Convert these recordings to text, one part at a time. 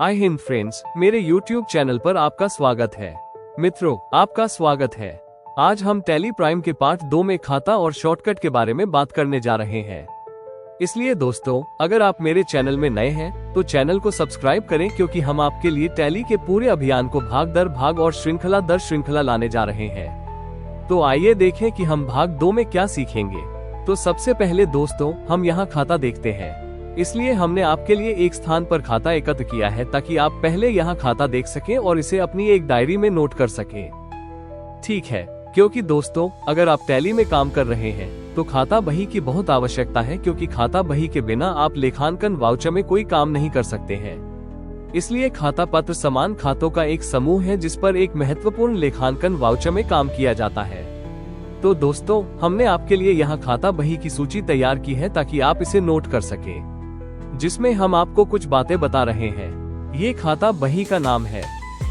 हाय Hind friends, मेरे YouTube channel पर आपका स्वागत है। मित्रों, आपका स्वागत है। आज हम टैली प्राइम के पार्ट 2 में खाता और शॉर्टकट के बारे में बात करने जा रहे हैं। इसलिए दोस्तों, अगर आप मेरे चैनल में नए हैं तो चैनल को सब्सक्राइब करें, क्योंकि हम आपके लिए टैली के पूरे अभियान को भाग दर भाग और श्रृंखला दर श्रृंखला लाने जा रहे हैं। तो आइए देखें कि हम भाग 2 में क्या सीखेंगे। तो सबसे पहले दोस्तों, हम यहाँ खाता देखते हैं। इसलिए हमने आपके लिए एक स्थान पर खाता एकत्र किया है, ताकि आप पहले यहाँ खाता देख सकें और इसे अपनी एक डायरी में नोट कर सकें। ठीक है, क्योंकि दोस्तों, अगर आप टैली में काम कर रहे हैं तो खाता बही की बहुत आवश्यकता है, क्योंकि खाता बही के बिना आप लेखांकन वाउचर में कोई काम नहीं कर सकते हैं। इसलिए खाता पत्र समान खातों का एक समूह है, जिस पर एक महत्वपूर्ण लेखांकन वाउचर में काम किया जाता है। तो दोस्तों, हमने आपके लिए यहाँ खाता बही की सूची तैयार की है, ताकि आप इसे नोट कर सकें, जिसमें हम आपको कुछ बातें बता रहे हैं। ये खाता बही का नाम है।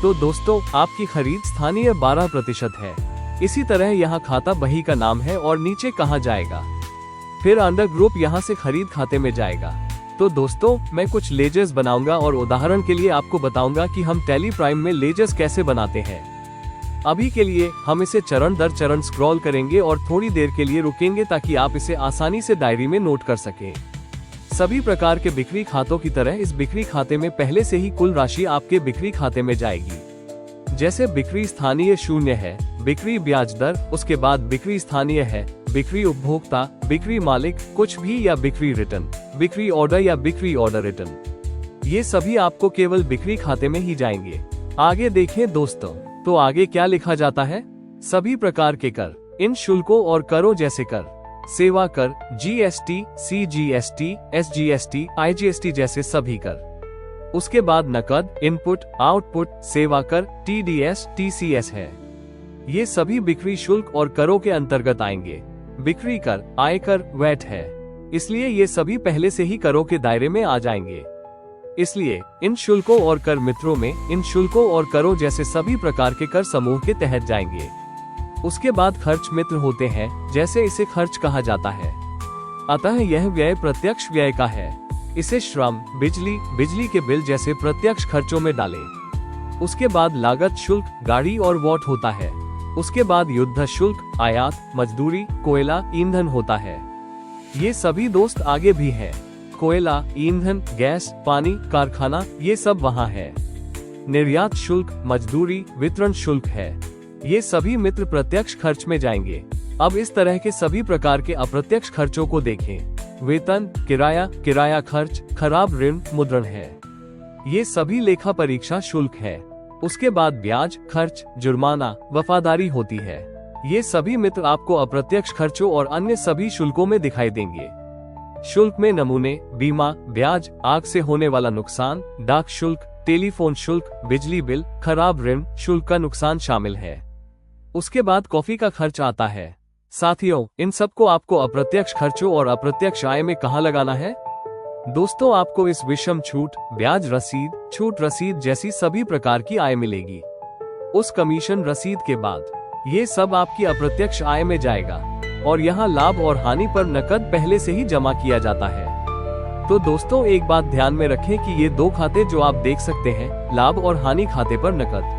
तो दोस्तों, आपकी खरीद स्थानीय 12% है। इसी तरह यहाँ खाता बही का नाम है और नीचे कहाँ जाएगा, फिर अंडर ग्रुप यहाँ से खरीद खाते में जाएगा। तो दोस्तों, मैं कुछ लेजर्स बनाऊंगा और उदाहरण के लिए आपको बताऊंगा कि हम टैली प्राइम में लेजर्स कैसे बनाते हैं। अभी के लिए हम इसे चरण दर चरण स्क्रॉल करेंगे और थोड़ी देर के लिए रुकेंगे, ताकि आप इसे आसानी से डायरी में नोट कर सकें। सभी प्रकार के बिक्री खातों की तरह इस बिक्री खाते में पहले से ही कुल राशि आपके बिक्री खाते में जाएगी। जैसे बिक्री स्थानीय 0 है, बिक्री ब्याज दर, उसके बाद बिक्री स्थानीय है, बिक्री उपभोक्ता, बिक्री मालिक, कुछ भी या बिक्री रिटर्न, बिक्री ऑर्डर या बिक्री ऑर्डर रिटर्न, ये सभी आपको केवल बिक्री खाते में ही जाएंगे। आगे देखें दोस्तों, तो आगे क्या लिखा जाता है। सभी प्रकार के कर, इन शुल्कों और करों जैसे कर, सेवा कर, GST, CGST, SGST, IGST जैसे सभी कर। उसके बाद नकद, इनपुट, आउटपुट, सेवा कर, TDS, TCS है। ये सभी बिक्री शुल्क और करों के अंतर्गत आएंगे। बिक्री कर, आयकर, वैट है। इसलिए ये सभी पहले से ही करों के दायरे में आ जाएंगे। इसलिए इन शुल्कों और कर मित्रों में इन शुल्कों और करों जैसे सभी प्रकार के कर समूह के तहत जाएंगे। उसके बाद खर्च मित्र होते हैं, जैसे इसे खर्च कहा जाता है। अतः यह व्यय प्रत्यक्ष व्यय का है। इसे श्रम, बिजली के बिल जैसे प्रत्यक्ष खर्चों में डालें। उसके बाद लागत शुल्क, गाड़ी और वॉट होता है। उसके बाद युद्ध शुल्क, आयात, मजदूरी, कोयला, ईंधन होता है। ये सभी दोस्त आगे भी हैं। कोयला, ईंधन, गैस, पानी, कारखाना, ये सब वहाँ है। निर्यात शुल्क, मजदूरी, वितरण शुल्क है। ये सभी मित्र प्रत्यक्ष खर्च में जाएंगे। अब इस तरह के सभी प्रकार के अप्रत्यक्ष खर्चों को देखें। वेतन, किराया खर्च, खराब ऋण, मुद्रण है। ये सभी लेखा परीक्षा शुल्क है। उसके बाद ब्याज, खर्च, जुर्माना, वफादारी होती है। ये सभी मित्र आपको अप्रत्यक्ष खर्चों और अन्य सभी शुल्कों में दिखाई देंगे। शुल्क में नमूने, बीमा, ब्याज, आग से होने वाला नुकसान, डाक शुल्क, टेलीफोन शुल्क, बिजली बिल, खराब ऋण शुल्क का नुकसान शामिल है। उसके बाद कॉफी का खर्च आता है। साथियों, इन सबको आपको अप्रत्यक्ष खर्चों और अप्रत्यक्ष आय में कहाँ लगाना है। दोस्तों, आपको इस विषम छूट, ब्याज रसीद, छूट रसीद जैसी सभी प्रकार की आय मिलेगी। उस कमीशन रसीद के बाद ये सब आपकी अप्रत्यक्ष आय में जाएगा, और यहाँ लाभ और हानि पर नकद पहले से ही जमा किया जाता है। तो दोस्तों, एक बात ध्यान में रखें कि ये 2 खाते जो आप देख सकते हैं, लाभ और हानि खाते पर नकद,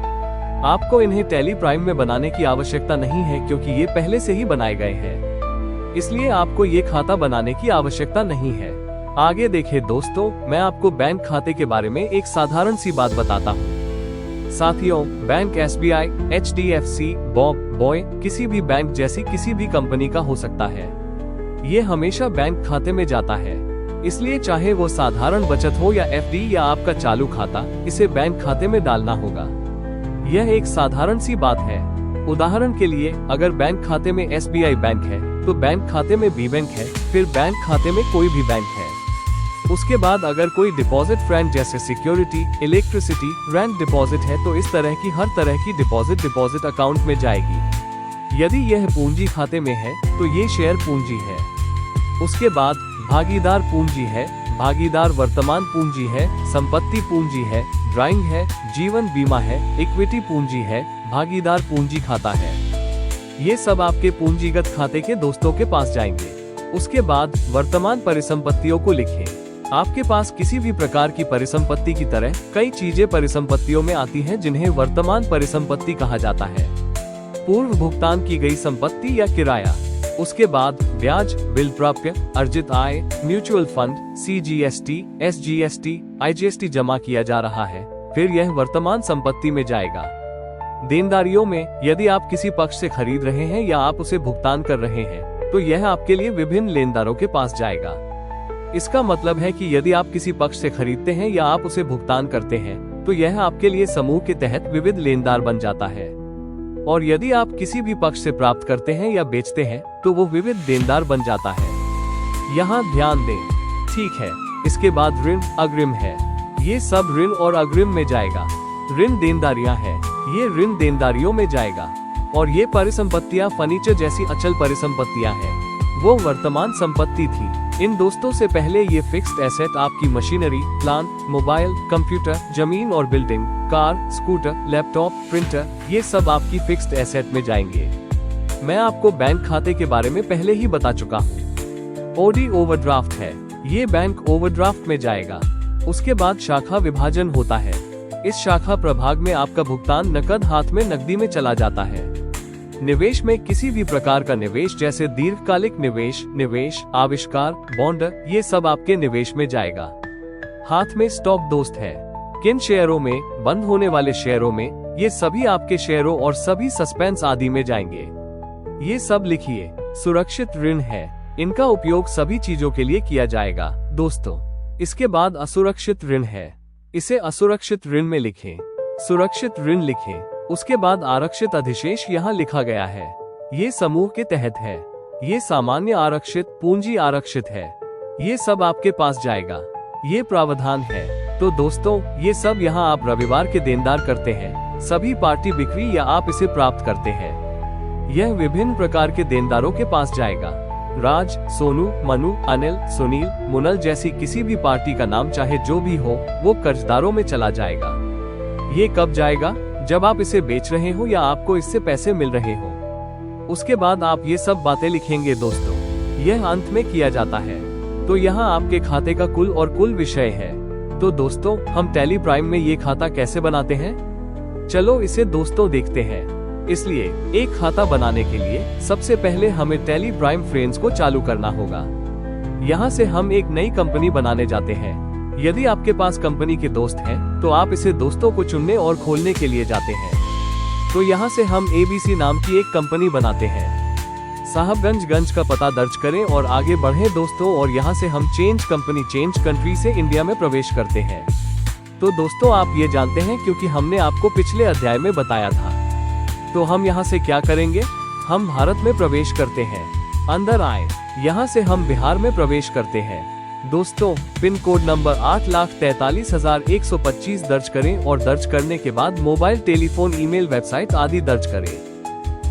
आपको इन्हें टैली प्राइम में बनाने की आवश्यकता नहीं है, क्योंकि ये पहले से ही बनाए गए हैं। इसलिए आपको ये खाता बनाने की आवश्यकता नहीं है। आगे देखें दोस्तों, मैं आपको बैंक खाते के बारे में एक साधारण सी बात बताता हूँ। साथियों, बैंक SBI, HDFC, बॉय किसी भी बैंक जैसी किसी भी कंपनी का हो सकता है। ये हमेशा बैंक खाते में जाता है। इसलिए चाहे वो साधारण बचत हो या FD या आपका चालू खाता, इसे बैंक खाते में डालना होगा। यह एक साधारण सी बात है। उदाहरण के लिए, अगर बैंक खाते में SBI बैंक है, तो बैंक खाते में B बैंक है, फिर बैंक खाते में कोई भी बैंक है। उसके बाद अगर कोई डिपॉजिट फ्रेंड जैसे सिक्योरिटी, इलेक्ट्रिसिटी, रेंट डिपॉजिट है, तो इस तरह की हर तरह की डिपॉजिट अकाउंट में जाएगी। यदि यह पूंजी खाते में है, तो ये शेयर पूंजी है। उसके बाद भागीदार पूंजी है, भागीदार वर्तमान पूंजी है, संपत्ति पूंजी है, ड्राइंग है, जीवन बीमा है, इक्विटी पूंजी है, भागीदार पूंजी खाता है। ये सब आपके पूंजीगत खाते के दोस्तों के पास जाएंगे। उसके बाद वर्तमान परिसंपत्तियों को लिखें। आपके पास किसी भी प्रकार की परिसंपत्ति की तरह कई चीजें परिसंपत्तियों में आती हैं जिन्हें वर्तमान परिसंपत्ति कहा जाता है। पूर्व भुगतान की गई संपत्ति या किराया, उसके बाद ब्याज, बिल प्राप्य, अर्जित आय, mutual fund, CGST, SGST, IGST जमा किया जा रहा है, फिर यह वर्तमान संपत्ति में जाएगा। देनदारियों में, यदि आप किसी पक्ष से खरीद रहे हैं या आप उसे भुगतान कर रहे हैं, तो यह आपके लिए विभिन्न लेनदारों के पास जाएगा। इसका मतलब है कि यदि आप किसी पक्ष से खरीदते हैं या आप उसे भुगतान करते हैं, तो यह आपके लिए समूह के तहत विविध लेनदार बन जाता है। और यदि आप किसी भी पक्ष से प्राप्त करते हैं या बेचते हैं, तो वो विविध देनदार बन जाता है। यहाँ ध्यान दें, ठीक है। इसके बाद ऋण अग्रिम है, ये सब ऋण और अग्रिम में जाएगा। ऋण देनदारियां हैं, ये ऋण देनदारियों में जाएगा। और ये परिसंपत्तियां फर्नीचर जैसी अचल परिसंपत्तियां हैं, वो वर्तमान संपत्ति थी। इन दोस्तों से पहले ये फिक्स्ड एसेट आपकी मशीनरी, प्लांट, मोबाइल, कंप्यूटर, जमीन और building, car, scooter, laptop, printer, ये सब आपकी फिक्स्ड एसेट में जाएंगे। मैं आपको बैंक खाते के बारे में पहले ही बता चुका हूँ। ओडी ओवरड्राफ्ट है, ये बैंक ओवरड्राफ्ट में जाएगा। उसके बाद शाखा विभाजन होता है। इस शाखा प्रभाग में आपका भुगतान नकद हाथ में नकदी में चला जाता है। निवेश में किसी भी प्रकार का निवेश जैसे दीर्घकालिक निवेश, आविष्कार, बॉन्ड, ये सब आपके निवेश में जाएगा। हाथ में स्टॉक दोस्त है, किन शेयरों में, बंद होने वाले शेयरों में, ये सभी आपके शेयरों और सभी सस्पेंस आदि में जाएंगे। ये सब लिखिए। सुरक्षित ऋण है, इनका उपयोग सभी चीजों के लिए किया जाएगा दोस्तों। इसके बाद असुरक्षित ऋण है, इसे असुरक्षित ऋण में लिखें। सुरक्षित ऋण लिखें। उसके बाद आरक्षित अधिशेष यहाँ लिखा गया है, ये समूह के तहत है। ये सामान्य आरक्षित, पूंजी आरक्षित है, ये सब आपके पास जाएगा। ये प्रावधान है। तो दोस्तों, ये सब यहाँ आप रविवार के देनदार करते हैं, सभी पार्टी बिक्री या आप इसे प्राप्त करते हैं। यह विभिन्न प्रकार के देनदारों के पास जाएगा। राज, सोनू, मनु, अनिल, सुनील, मुनल जैसी किसी भी पार्टी का नाम चाहे जो भी हो, वो कर्जदारों में चला जाएगा। ये कब जाएगा? जब आप इसे बेच रहे हो या आपको इससे पैसे मिल रहे हो। उसके बाद आप ये सब बातें लिखेंगे दोस्तों। यह अंत में किया जाता है। तो यहाँ आपके खाते का कुल विषय है। तो दोस्तों, हम टैली प्राइम में ये खाता कैसे बनाते हैं? चलो इसे दोस्तों देखते हैं। इसलिए एक खाता बनाने के लिए सबसे पहले हमें टैली प्राइम फ्रेंड्स को चालू करना होगा। यहाँ से हम एक नई कंपनी बनाने जाते हैं। यदि आपके पास कंपनी के दोस्त हैं, तो आप इसे दोस्तों को चुनने और खोलने के लिए जाते हैं। तो यहाँ से हम ABC नाम की एक कंपनी बनाते हैं। साहबगंज का पता दर्ज करें और आगे बढ़े दोस्तों। और यहाँ से हम चेंज कंट्री से इंडिया में प्रवेश करते हैं। तो दोस्तों, आप ये जानते हैं क्योंकि हमने आपको पिछले अध्याय में बताया था। तो हम यहाँ से क्या करेंगे? हम भारत में प्रवेश करते हैं। अंदर आए। यहाँ से हम बिहार में प्रवेश करते हैं। दोस्तों, पिन कोड नंबर 8,43,125 दर्ज करें और दर्ज करने के बाद मोबाइल, टेलीफोन, ईमेल, वेबसाइट आदि दर्ज करें।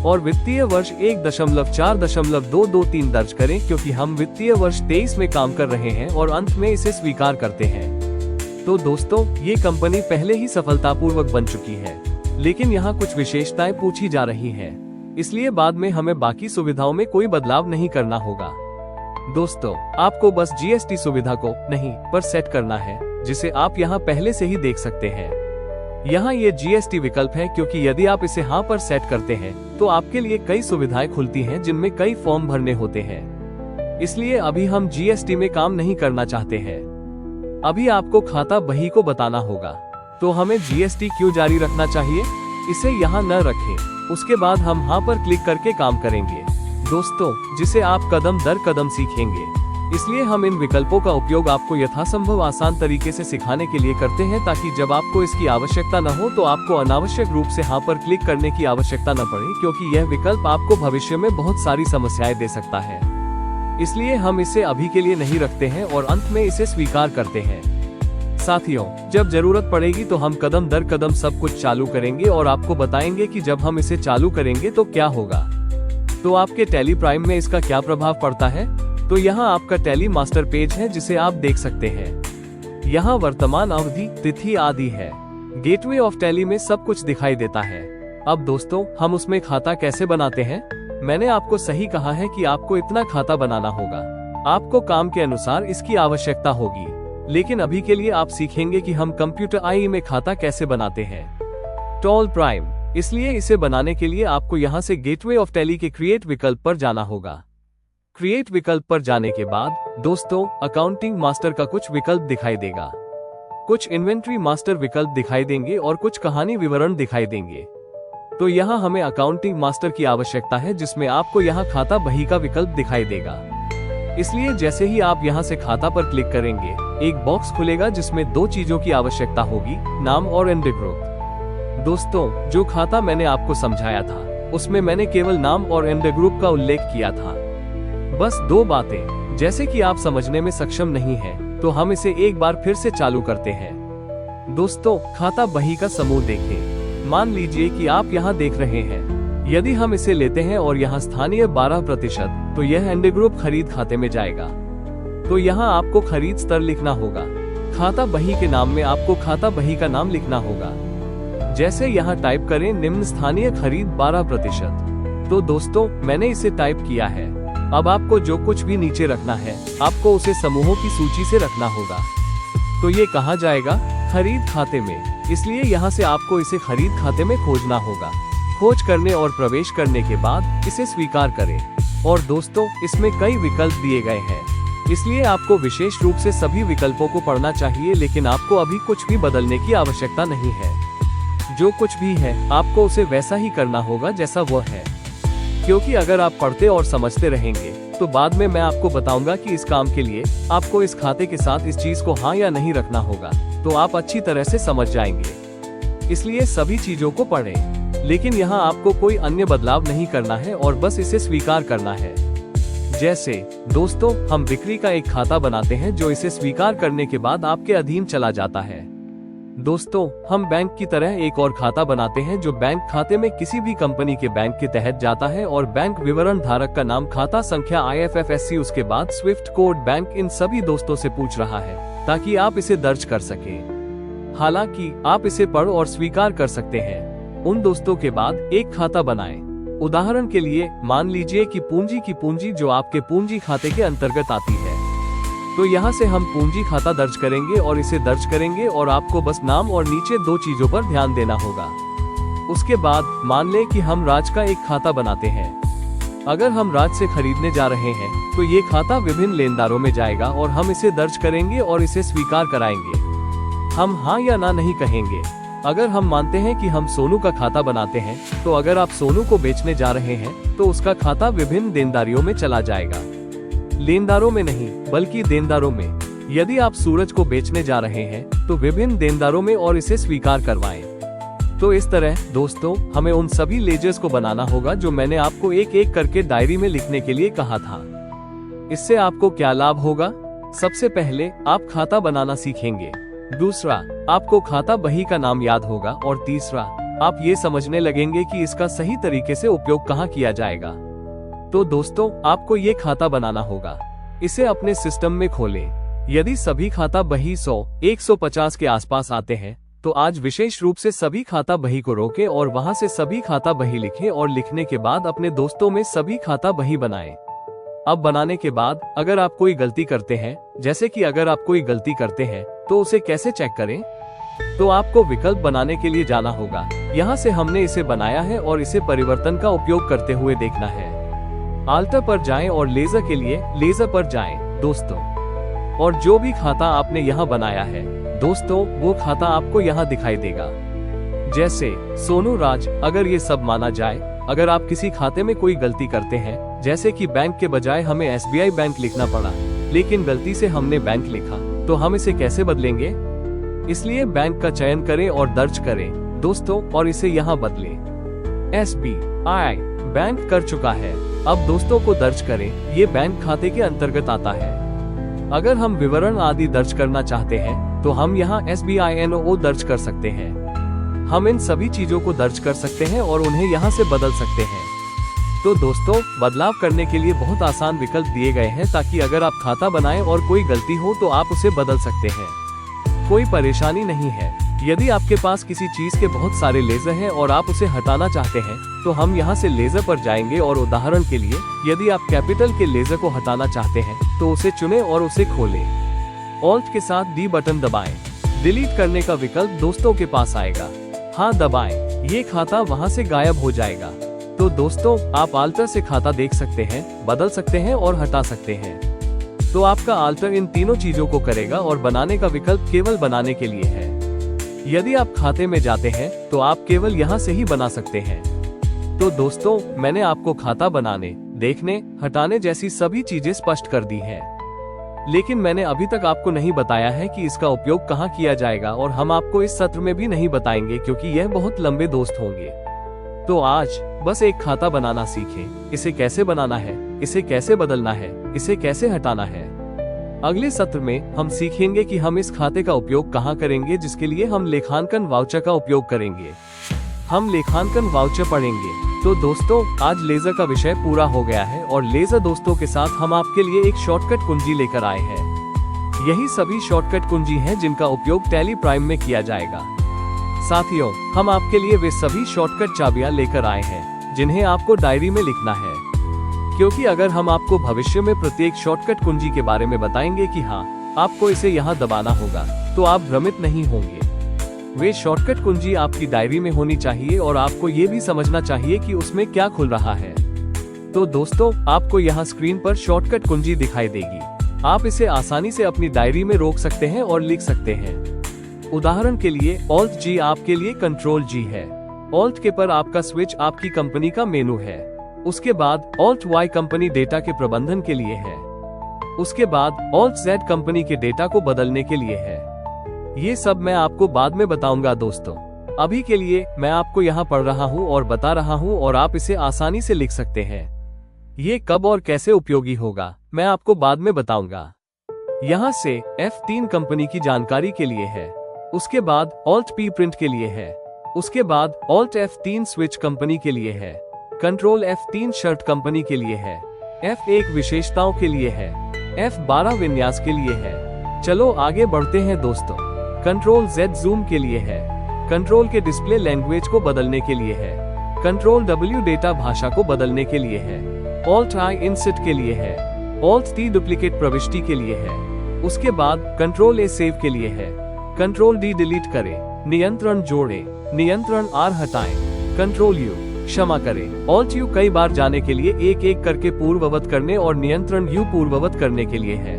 और वित्तीय वर्ष 1.4.223 दर्ज करें क्योंकि हम वित्तीय वर्ष 23 में काम कर रहे हैं और अंत में इसे स्वीकार करते हैं। तो दोस्तों, ये कंपनी पहले ही सफलतापूर्वक बन चुकी है, लेकिन यहाँ कुछ विशेषताएं पूछी जा रही हैं। इसलिए बाद में हमें बाकी सुविधाओं में कोई बदलाव नहीं करना होगा। दोस्तों, आपको बस GST सुविधा को नहीं पर सेट करना है, जिसे आप यहाँ पहले से ही देख सकते हैं। यहाँ ये GST विकल्प है क्योंकि यदि आप इसे हाँ पर सेट करते हैं तो आपके लिए कई सुविधाएं खुलती हैं जिनमें कई फॉर्म भरने होते हैं। इसलिए अभी हम GST में काम नहीं करना चाहते हैं। अभी आपको खाता बही को बताना होगा। तो हमें GST क्यों जारी रखना चाहिए? इसे यहाँ न रखें। उसके बाद हम हाँ पर क्लिक करके काम करेंगे दोस्तों, जिसे आप कदम दर कदम सीखेंगे। इसलिए हम इन विकल्पों का उपयोग आपको यथासंभव आसान तरीके से सिखाने के लिए करते हैं, ताकि जब आपको इसकी आवश्यकता न हो तो आपको अनावश्यक रूप से हाँ पर क्लिक करने की आवश्यकता न पड़े, क्योंकि यह विकल्प आपको भविष्य में बहुत सारी समस्याएं दे सकता है। इसलिए हम इसे अभी के लिए नहीं रखते हैं और अंत में इसे स्वीकार करते हैं। साथियों, जब जरूरत पड़ेगी तो हम कदम दर कदम सब कुछ चालू करेंगे और आपको बताएंगे कि जब हम इसे चालू करेंगे तो क्या होगा। तो आपके टैली प्राइम में इसका क्या प्रभाव पड़ता है? तो यहाँ आपका टैली मास्टर पेज है जिसे आप देख सकते हैं। यहाँ वर्तमान अवधि, तिथि आदि है। गेटवे ऑफ टैली में सब कुछ दिखाई देता है। अब दोस्तों, हम उसमें खाता कैसे बनाते हैं? मैंने आपको सही कहा है कि आपको इतना खाता बनाना होगा। आपको काम के अनुसार इसकी आवश्यकता होगी। लेकिन अभी के लिए आप सीखेंगे कि हम कंप्यूटर आई में खाता कैसे बनाते हैं। टॉल प्राइम, इसलिए इसे बनाने के लिए आपको यहाँ से गेटवे ऑफ टैली के क्रिएट विकल्प पर जाना होगा। क्रिएट विकल्प पर जाने के बाद दोस्तों अकाउंटिंग मास्टर का कुछ विकल्प दिखाई देगा, कुछ इन्वेंट्री मास्टर विकल्प दिखाई देंगे और कुछ कहानी विवरण दिखाई देंगे। तो यहाँ हमें अकाउंटिंग मास्टर की आवश्यकता है, जिसमें आपको यहाँ खाता बही का विकल्प दिखाई देगा। इसलिए जैसे ही आप यहाँ से खाता पर क्लिक करेंगे, एक बॉक्स खुलेगा जिसमें दो चीजों की आवश्यकता होगी, नाम और एंट्री ग्रुप। दोस्तों जो खाता मैंने आपको समझाया था उसमें मैंने केवल नाम और एंट्री ग्रुप का उल्लेख किया था। बस दो बातें, जैसे कि आप समझने में सक्षम नहीं है तो हम इसे एक बार फिर से चालू करते हैं। दोस्तों खाता बही का समूह देखें। मान लीजिए कि आप यहाँ देख रहे हैं, यदि हम इसे लेते हैं और यहाँ स्थानीय 12% तो यह एंट्री ग्रुप खरीद खाते में जाएगा। तो यहाँ आपको खरीद स्तर लिखना होगा। खाता बही के नाम में आपको खाता बही का नाम लिखना होगा। जैसे यहाँ टाइप करें निम्न स्थानीय खरीद 12%। तो दोस्तों मैंने इसे टाइप किया है। अब आपको जो कुछ भी नीचे रखना है आपको उसे समूहों की सूची से रखना होगा। तो ये कहाँ जाएगा? खरीद खाते में। इसलिए यहाँ से आपको इसे खरीद खाते में खोजना होगा। खोज करने और प्रवेश करने के बाद इसे स्वीकार करें। और दोस्तों इसमें कई विकल्प दिए गए हैं, इसलिए आपको विशेष रूप से सभी विकल्पों को पढ़ना चाहिए, लेकिन आपको अभी कुछ भी बदलने की आवश्यकता नहीं है। जो कुछ भी है आपको उसे वैसा ही करना होगा जैसा वह है, क्योंकि अगर आप पढ़ते और समझते रहेंगे तो बाद में मैं आपको बताऊंगा कि इस काम के लिए आपको इस खाते के साथ इस चीज को हाँ या नहीं रखना होगा, तो आप अच्छी तरह से समझ जाएंगे। इसलिए सभी चीजों को पढ़ें, लेकिन यहाँ आपको कोई अन्य बदलाव नहीं करना है और बस इसे स्वीकार करना है। जैसे दोस्तों हम बिक्री का एक खाता बनाते हैं जो इसे स्वीकार करने के बाद आपके अधीन चला जाता है। दोस्तों हम बैंक की तरह एक और खाता बनाते हैं जो बैंक खाते में किसी भी कंपनी के बैंक के तहत जाता है और बैंक विवरण धारक का नाम, खाता संख्या, IFSC, उसके बाद स्विफ्ट कोड, बैंक इन सभी दोस्तों से पूछ रहा है ताकि आप इसे दर्ज कर सकें। हालांकि आप इसे पढ़ और स्वीकार कर सकते हैं। उन दोस्तों के बाद एक खाता बनाएं। उदाहरण के लिए मान लीजिए कि पूंजी जो आपके पूंजी खाते के अंतर्गत आती है। तो यहाँ से हम पूंजी खाता दर्ज करेंगे और इसे दर्ज करेंगे और आपको बस नाम और नीचे दो चीजों पर ध्यान देना होगा। उसके बाद मान लें कि हम राज का एक खाता बनाते हैं। अगर हम राज से खरीदने जा रहे हैं तो ये खाता विभिन्न लेनदारों में जाएगा और हम इसे दर्ज करेंगे और इसे स्वीकार कराएंगे। हम हाँ या ना नहीं कहेंगे। अगर हम मानते हैं कि हम सोनू का खाता बनाते हैं तो अगर आप सोनू को बेचने जा रहे हैं तो उसका खाता विभिन्न देनदारियों में चला जाएगा। लेनदारों में नहीं बल्कि देनदारों में। यदि आप सूरज को बेचने जा रहे हैं तो विभिन्न देनदारों में और इसे स्वीकार करवाएं। तो इस तरह दोस्तों हमें उन सभी लेजर्स को बनाना होगा जो मैंने आपको एक एक करके डायरी में लिखने के लिए कहा था। इससे आपको क्या लाभ होगा? सबसे पहले आप खाता बनाना सीखेंगे, दूसरा आपको खाता बही का नाम याद होगा और तीसरा आप ये समझने लगेंगे कि इसका सही तरीके से उपयोग कहाँ किया जाएगा। तो दोस्तों आपको ये खाता बनाना होगा। इसे अपने सिस्टम में खोलें। यदि सभी खाता बही 100-150 के आसपास आते हैं तो आज विशेष रूप से सभी खाता बही को रोकें और वहां से सभी खाता बही लिखें और लिखने के बाद अपने दोस्तों में सभी खाता बही बनाएं। अब बनाने के बाद अगर आप कोई गलती करते हैं, जैसे कि अगर आप कोई गलती करते हैं तो उसे कैसे चेक करें? तो आपको विकल्प बनाने के लिए जाना होगा। यहाँ से हमने इसे बनाया है और इसे परिवर्तन का उपयोग करते हुए देखना है। आल्टर पर जाएं और लेजर के लिए लेजर पर जाएं दोस्तों, और जो भी खाता आपने यहाँ बनाया है दोस्तों वो खाता आपको यहाँ दिखाई देगा। जैसे सोनू राज, अगर ये सब माना जाए, अगर आप किसी खाते में कोई गलती करते हैं, जैसे कि बैंक के बजाय हमें SBI बैंक लिखना पड़ा लेकिन गलती से हमने बैंक लिखा, तो हम इसे कैसे बदलेंगे? इसलिए बैंक का चयन करें और दर्ज करें दोस्तों और इसे यहाँ बदलें। SBI बैंक कर चुका है। अब दोस्तों को दर्ज करें, ये बैंक खाते के अंतर्गत आता है। अगर हम विवरण आदि दर्ज करना चाहते हैं तो हम यहाँ SBINO दर्ज कर सकते हैं। हम इन सभी चीजों को दर्ज कर सकते हैं और उन्हें यहाँ से बदल सकते हैं। तो दोस्तों बदलाव करने के लिए बहुत आसान विकल्प दिए गए हैं ताकि अगर आप खाता बनाएं और कोई गलती हो तो आप उसे बदल सकते हैं। कोई परेशानी नहीं है। यदि आपके पास किसी चीज के बहुत सारे लेजर हैं और आप उसे हटाना चाहते हैं तो हम यहाँ से लेजर पर जाएंगे और उदाहरण के लिए यदि आप कैपिटल के लेजर को हटाना चाहते हैं तो उसे चुनें और उसे खोलें। ऑल्ट के साथ डी बटन दबाएं। डिलीट करने का विकल्प दोस्तों के पास आएगा, हाँ दबाएं। ये खाता वहाँ से गायब हो जाएगा। तो दोस्तों, आप आल्टर से खाता देख सकते हैं, बदल सकते हैं और हटा सकते हैं। तो आपका आल्टर इन तीनों चीजों को करेगा और बनाने का विकल्प केवल बनाने के लिए है। यदि आप खाते में जाते हैं तो आप केवल यहाँ से ही बना सकते हैं। तो दोस्तों, मैंने आपको खाता बनाने, देखने, हटाने जैसी सभी चीजें स्पष्ट कर दी हैं। लेकिन मैंने अभी तक आपको नहीं बताया है कि इसका उपयोग कहाँ किया जाएगा, और हम आपको इस सत्र में भी नहीं बताएंगे क्योंकि यह बहुत लंबे दोस्त होंगे। तो आज बस एक खाता बनाना सीखें। इसे कैसे बनाना है, इसे कैसे बदलना है, इसे कैसे हटाना है। अगले सत्र में हम सीखेंगे कि हम इस खाते का उपयोग कहाँ करेंगे, जिसके लिए हम लेखांकन वाउचर का उपयोग करेंगे। हम लेखांकन वाउचर पढ़ेंगे। तो दोस्तों, आज लेजर का विषय पूरा हो गया है और लेजर दोस्तों के साथ हम आपके लिए एक शॉर्टकट कुंजी लेकर आए हैं। यही सभी शॉर्टकट कुंजी हैं जिनका उपयोग टैली प्राइम में किया जाएगा। साथियों, हम आपके लिए वे सभी शॉर्टकट चाबियां लेकर आए हैं जिन्हें आपको डायरी में लिखना है, क्योंकि अगर हम आपको भविष्य में प्रत्येक शॉर्टकट कुंजी के बारे में बताएंगे कि हाँ, आपको इसे यहाँ दबाना होगा, तो आप भ्रमित नहीं होंगे। वे शॉर्टकट कुंजी आपकी डायरी में होनी चाहिए और आपको ये भी समझना चाहिए कि उसमें क्या खुल रहा है। तो दोस्तों, आपको यहाँ स्क्रीन पर शॉर्टकट कुंजी दिखाई देगी। आप इसे आसानी से अपनी डायरी में रोक सकते हैं और लिख सकते हैं। उदाहरण के लिए ऑल्ट जी आपके लिए कंट्रोल जी है। ऑल्ट के पर आपका स्विच आपकी कंपनी का मेनू है। उसके बाद ऑल्ट वाई कंपनी डेटा के प्रबंधन के लिए है। उसके बाद ऑल्ट जेड कंपनी के डेटा को बदलने के लिए है। ये सब मैं आपको बाद में बताऊंगा दोस्तों। अभी के लिए मैं आपको यहाँ पढ़ रहा हूँ और बता रहा हूँ और आप इसे आसानी से लिख सकते हैं। ये कब और कैसे उपयोगी होगा मैं आपको बाद में बताऊंगा। यहाँ से F3 कंपनी की जानकारी के लिए है। उसके बाद ऑल्ट पी प्रिंट के लिए है। उसके बाद ऑल्ट F3 स्विच कंपनी के लिए है। कंट्रोल F3 शर्ट कंपनी के लिए है। F1 विशेषताओं के लिए है। F12 विन्यास के लिए है। चलो आगे बढ़ते हैं दोस्तों। कंट्रोल Z जूम के लिए है। कंट्रोल के डिस्प्ले लैंग्वेज को बदलने के लिए है। कंट्रोल W डेटा भाषा को बदलने के लिए है। ऑल्ट I इंसर्ट के लिए है। ऑल्ट T डुप्लीकेट प्रविष्टि के लिए है। उसके बाद कंट्रोल A सेव के लिए है। कंट्रोल D डिलीट करें। नियंत्रण जोड़ें। नियंत्रण R हटाएं। कंट्रोल U क्षमा करें। ऑल्ट U कई बार जाने के लिए एक एक करके पूर्ववत करने और नियंत्रण U पूर्ववत करने के लिए है।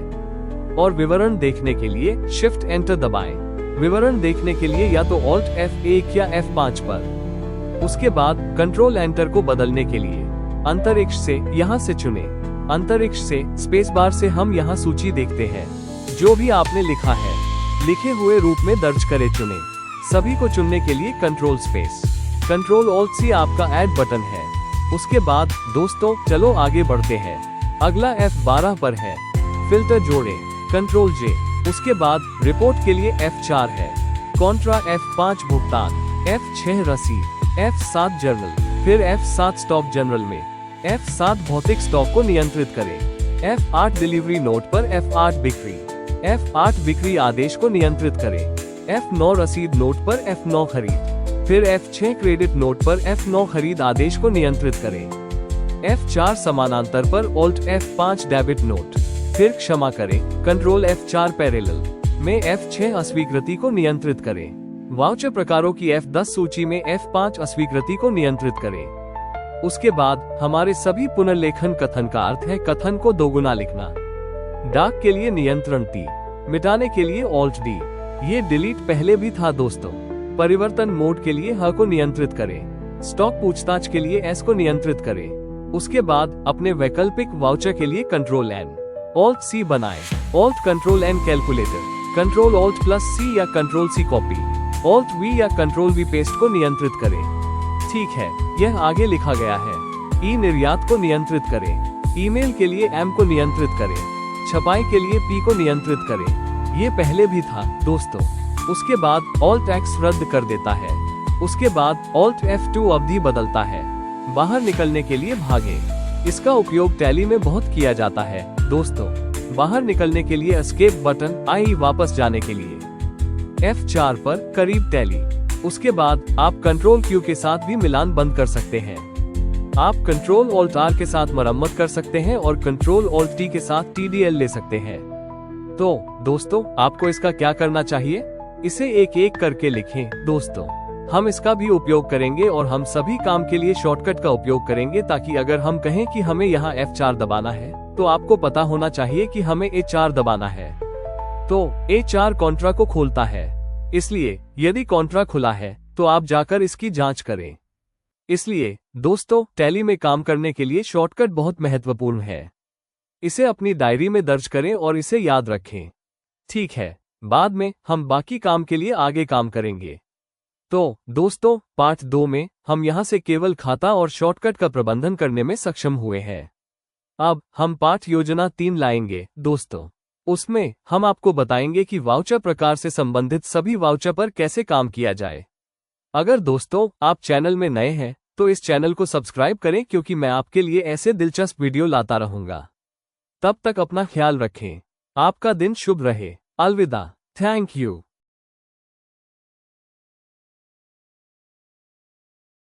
और विवरण देखने के लिए शिफ्ट एंटर दबाएं। विवरण देखने के लिए या तो ऑल्ट F1 या F5 पर। उसके बाद कंट्रोल एंटर को बदलने के लिए अंतरिक्ष से यहाँ से चुनें। अंतरिक्ष से स्पेस बार से हम यहाँ सूची देखते हैं। जो भी आपने लिखा है लिखे हुए रूप में दर्ज करे चुनें। सभी को चुनने के लिए control space. Control alt C आपका ऐड बटन है। उसके बाद दोस्तों, चलो आगे बढ़ते हैं। अगला F12 पर है। फिल्टर जोड़ें। Control J। उसके बाद रिपोर्ट के लिए F4 है। कॉन्ट्रा F5 भुगतान। F6 रसीद। F7 journal. फिर F7 स्टॉक जनरल में। F7 भौतिक स्टॉक को नियंत्रित करें। F8 डिलीवरी नोट पर F8 बिक्री। F8 बिक्री आदेश को नियंत्रित करें। F9 रसीद नोट पर F9 खरीद। फिर F6 क्रेडिट नोट पर F9 खरीद आदेश को नियंत्रित करें। F4 समानांतर पर ऑल्ट F5 डेबिट नोट। फिर क्षमा करें, कंट्रोल F4 पैरेलल में F6 अस्वीकृति को नियंत्रित करें। वाउचर प्रकारों की F10 सूची में F5 अस्वीकृति को नियंत्रित करें। उसके बाद हमारे सभी पुनर्लेखन कथन का अर्थ है कथन को दोगुना लिखना। डाक के लिए नियंत्रण T, मिटाने के लिए ऑल्ट D। ये डिलीट पहले भी था दोस्तों। परिवर्तन मोड के लिए H को नियंत्रित करें। स्टॉक पूछताछ के लिए S को नियंत्रित करें। उसके बाद अपने वैकल्पिक वाउचर के लिए कंट्रोल N, ऑल्ट C बनाएं। Alt control N calculator, control alt plus C या control C copy, alt V या कंट्रोल V पेस्ट को नियंत्रित करें। ठीक है, यह आगे लिखा गया है। ई निर्यात को नियंत्रित करें। ईमेल के लिए M को नियंत्रित करें। छपाई के लिए P को नियंत्रित करें। ये पहले भी था दोस्तों। उसके बाद ऑल्ट X रद्द कर देता है। उसके बाद ऑल्ट F2 अवधि बदलता है। बाहर निकलने के लिए भागें। इसका उपयोग टैली में बहुत किया जाता है दोस्तों। बाहर निकलने के लिए एस्केप बटन, आई वापस जाने के लिए F4 पर करीब टैली। उसके बाद आप कंट्रोल Q के साथ भी मिलान बंद कर सकते हैं। आप कंट्रोल ऑल्ट R के साथ मरम्मत कर सकते हैं और कंट्रोल ऑल्ट T के साथ TDL ले सकते हैं। तो दोस्तों, आपको इसका क्या करना चाहिए, इसे एक एक करके लिखें। दोस्तों, हम इसका भी उपयोग करेंगे और हम सभी काम के लिए शॉर्टकट का उपयोग करेंगे, ताकि अगर हम कहें कि हमें यहाँ F4 दबाना है तो आपको पता होना चाहिए कि हमें A4 दबाना है। तो A4 कॉन्ट्रा को खोलता है, इसलिए यदि कॉन्ट्रा खुला है तो आप जाकर इसकी जांच करें। इसलिए दोस्तों, टैली में काम करने के लिए शॉर्टकट बहुत महत्वपूर्ण है। इसे अपनी डायरी में दर्ज करें और इसे याद रखें। ठीक है, बाद में हम बाकी काम के लिए आगे काम करेंगे। तो दोस्तों, पार्ट 2 में हम यहां से केवल खाता और शॉर्टकट का प्रबंधन करने में सक्षम हुए हैं। अब हम पाठ योजना 3 लाएंगे दोस्तों। उसमें हम आपको बताएंगे कि वाउचर प्रकार से संबंधित सभी वाउचर पर कैसे काम किया जाए। अगर दोस्तों आप चैनल में नए हैं तो इस चैनल को सब्सक्राइब करें, क्योंकि मैं आपके लिए ऐसे दिलचस्प वीडियो लाता रहूंगा। तब तक अपना ख्याल रखें। आपका दिन शुभ रहे। अलविदा। Thank you.